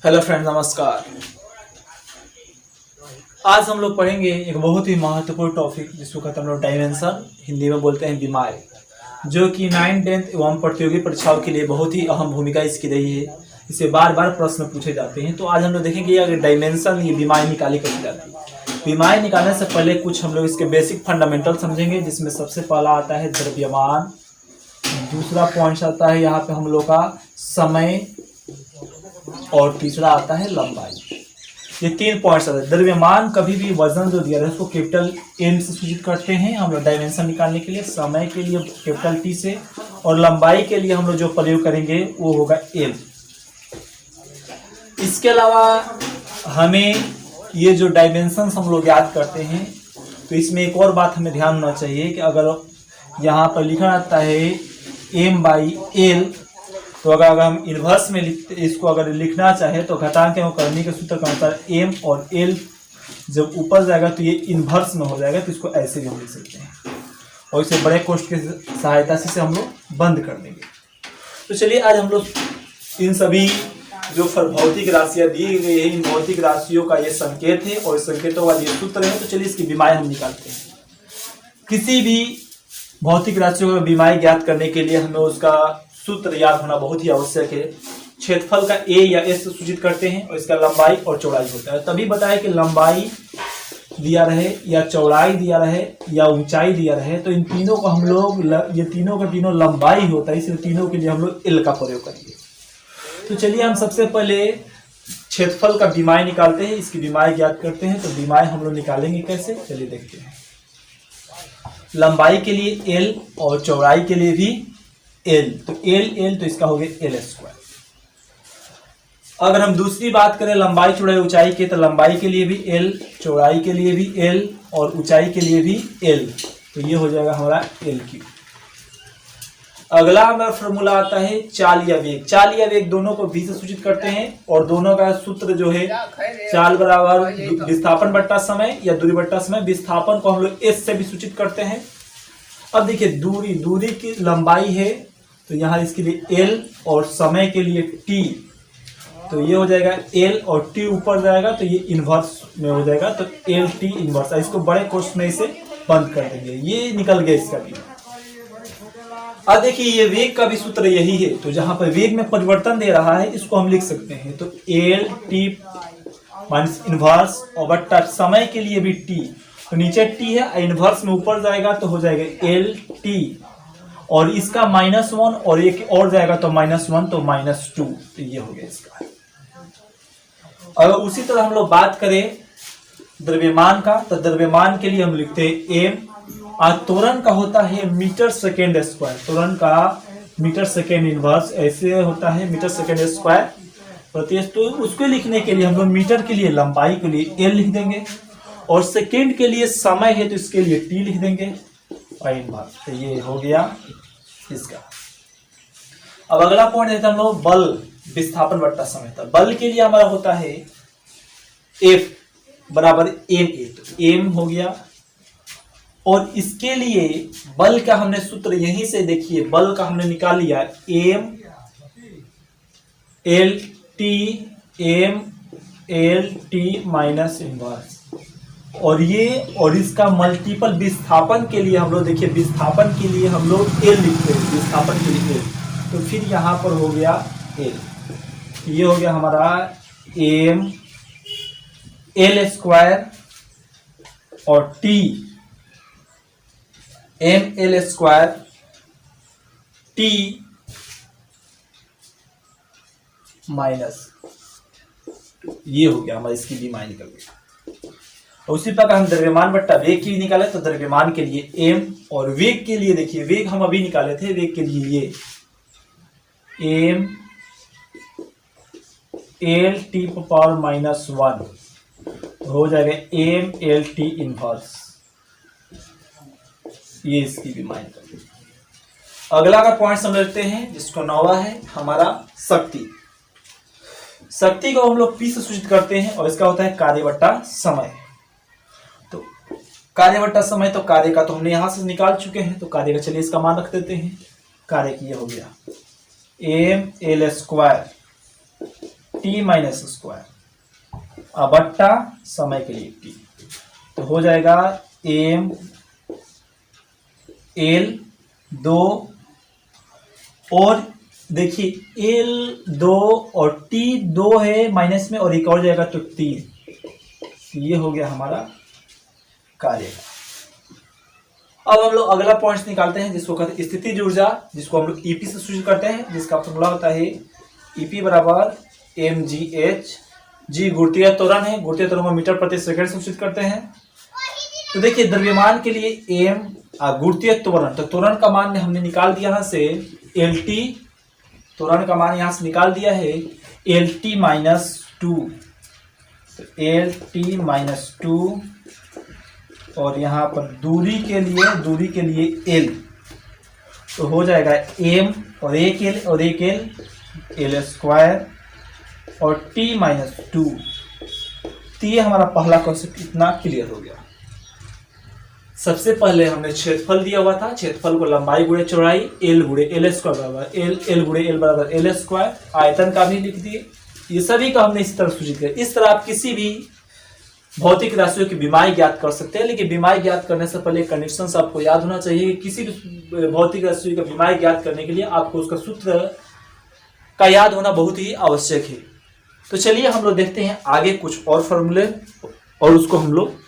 Hello friends, नमस्कार। आज हम लोग पढ़ेंगे एक बहुत ही महत्वपूर्ण टॉपिक जिसको कहते हैं हम लोग डायमेंशन, हिंदी में बोलते हैं बीमारी, जो कि 9, 10 एवं प्रतियोगी परीक्षाओं के लिए बहुत ही अहम भूमिका इसकी रही है। इसे बार बार प्रश्न पूछे जाते हैं। तो आज हम लोग देखेंगे अगर डायमेंशन ये बीमारी निकाली कैसे जाती है। बीमारी निकालने से पहले कुछ हम लोग इसके बेसिक फंडामेंटल समझेंगे, जिसमें सबसे पहला आता है द्रव्यमान, दूसरा पॉइंट आता है यहाँ पे हम लोग का समय, और तीसरा आता है लंबाई। ये 3 पॉइंट्स आते हैं। द्रव्यमान कभी भी वजन जो दिया है उसको कैपिटल एम से सूचित करते हैं हम लोग डायमेंशन निकालने के लिए, समय के लिए कैपिटल टी से, और लंबाई के लिए हम लोग जो प्रयोग करेंगे वो होगा एल। इसके अलावा हमें ये जो डायमेंशन हम लोग याद करते हैं तो इसमें एक और बात हमें ध्यान होना चाहिए कि अगर यहाँ पर लिखा रहता है m/l, तो अगर हम इन्वर्स में इसको अगर लिखना चाहे तो घातांक एवं करनी के सूत्र के अनुसार m और l जब ऊपर जाएगा तो ये इन्वर्स में हो जाएगा, तो इसको ऐसे भी हम लिख सकते हैं और इसे बड़े कोष्ठ की सहायता से हम लोग बंद कर देंगे। तो चलिए आज हम लोग इन सभी जो भौतिक राशियां दी गई है, इन भौतिक राशियों का ये संकेत है और संकेतों वाले ये सूत्र है। तो चलिए इसकी बीमारी हम निकालते हैं। किसी भी भौतिक राशियों का बीमारी ज्ञात करने के लिए हमें उसका सूत्र याद होना बहुत ही आवश्यक है। क्षेत्रफल का ए या एस से सूचित करते हैं और इसका लंबाई और चौड़ाई होता है। तभी बताया कि लंबाई दिया रहे या चौड़ाई दिया रहे या ऊंचाई दिया रहे तो इन तीनों को हम लोग, ये तीनों का तीनों लंबाई होता है, इसलिए तीनों के लिए हम लोग एल का प्रयोग करेंगे। तो चलिए हम सबसे पहले क्षेत्रफल का बीमारी निकालते हैं, इसकी बीमारी ज्ञात करते हैं। तो बीमारी हम लोग निकालेंगे कैसे, चलिए देखते हैं। लंबाई के लिए एल और चौड़ाई के लिए भी एल, तो एल तो इसका हो गया l²। अगर हम दूसरी बात करें लंबाई चौड़ाई ऊंचाई के, तो लंबाई के लिए भी एल, चौड़ाई के लिए भी एल और ऊंचाई के लिए भी एल, तो ये हो जाएगा हमारा l3। अगला हमारा फॉर्मूला आता है चाल या वेग। चाल या वेग दोनों को v से सूचित करते हैं और दोनों का सूत्र जो है चाल बराबर विस्थापन बट्टा समय या दूरी बट्टा समय। विस्थापन को हम लोग s से भी सूचित करते हैं। अब देखिए दूरी की लंबाई है तो यहाँ इसके लिए l और समय के लिए t, तो ये हो जाएगा l और t ऊपर जाएगा तो ये इन्वर्स में हो जाएगा, तो l t इन्वर्स। इसको बड़े कोष्ठ में इसे बंद कर देंगे, ये निकल गया इसका भी। अब देखिए ये वेग का भी सूत्र यही है, तो जहां पर वेग में परिवर्तन दे रहा है इसको हम लिख सकते हैं, तो l t माइनस इन्वर्स और बट्टा समय के लिए भी t, तो नीचे t है, इन्वर्स में ऊपर जाएगा तो हो जाएगा l t, और इसका -1 और एक और जाएगा तो -1 तो -2, तो ये हो गया इसका। अगर उसी तरह हम लोग बात करें द्रव्यमान का, तो द्रव्यमान के लिए हम लिखते हैं m, और त्वरण का होता है मीटर सेकेंड स्क्वायर। त्वरण का मीटर सेकेंड इनवर्स ऐसे होता है मीटर सेकेंड स्क्वायर प्रति, तो उसको लिखने के लिए हम लोग मीटर के लिए लंबाई के लिए l लिख देंगे और सेकेंड के लिए समय है तो इसके लिए t लिख देंगे और इनवर्स, तो ये हो गया इसका। अब अगला पॉइंट है हम लोग बल विस्थापन बट्टा समय। था बल के लिए हमारा होता है F बराबर ma, तो m हो गया। और इसके लिए बल का हमने सूत्र यहीं से देखिए, बल का हमने निकाल लिया m l t minus inverse, और इसका मल्टीपल विस्थापन के लिए हम लोग देखिए, विस्थापन के लिए हम लोग l लिखते हैं, विस्थापन के लिए l, तो फिर यहां पर हो गया l, ये हो गया हमारा m l² और t m l² t minus, ये हो गया हमारा, इसकी बीमारी निकल गई। उसी प्रकार हम द्रव्यमान बट्टा वेग की निकाले, तो द्रव्यमान के लिए m और वेग के लिए देखिए, वेग हम अभी निकाले थे, वेग के लिए ये m l t पावर -1 हो जाएगा m l t इनवर्स, ये इसकी बीमारी निकल गई। अगला का पॉइंट समझते हैं जिसको 9वां है हमारा शक्ति। शक्ति को हम लोग P से सूचित करते हैं और इसका होता है कार्य बट्टा समय। तो कार्य बट्टा समय, तो कार्य का तो हमने यहां से निकाल चुके हैं, तो कार्य का चलिए इसका मान रख देते हैं। कार्य की हो गया m l² T minus square बट्टा समय के लिए टी, तो हो जाएगा एम एल 2 और देखिए एल 2 और टी 2 है माइनस में और एक और जाएगा तो 3, ये हो गया हमारा कार्य। अब हम लोग अगला पॉइंट निकालते हैं जिसको कहते हैं स्थितिज ऊर्जा, जिसको हम लोग ईपी से सूचित करते हैं, जिसका फॉर्मूला होता है ईपी बराबर mgh। जी गुरुत्वीय त्वरण है, गुरुत्वीय त्वरण को मीटर प्रति सेकंड से सूचित करते हैं। तो देखिए द्रव्यमान के लिए m गुरुत्वीय त्वरण, तो त्वरण का मान हमने निकाल दिया यहाँ से lt, त्वरण का मान यहाँ से निकाल दिया है lt माइनस 2, तो lt माइनस 2 और यहाँ पर दूरी के लिए l, तो हो जाएगा m और एक l और एक l स्क्वायर और t माइनस 2। तो ये हमारा पहला कॉन्सेप्ट इतना क्लियर हो गया। सबसे पहले हमने क्षेत्रफल दिया हुआ था, क्षेत्रफल को लंबाई गुणे चौड़ाई l गुणे l स्क्वायर बराबर l गुणे l बराबर l स्क्वायर, आयतन का भी लिख दिए। ये सभी का हमने इसी तरह सूचित किया। इस तरह आप किसी भी भौतिक राशियों की बीमारी ज्ञात कर सकते हैं, लेकिन बीमारी ज्ञात करने से पहले कंडीशंस आपको याद होना चाहिए कि किसी भी भौतिक राशियों की बीमारी ज्ञात करने के लिए आपको उसका सूत्र का याद होना बहुत ही आवश्यक है। तो चलिए हम लोग देखते हैं आगे कुछ और फॉर्मूले और उसको हम लोग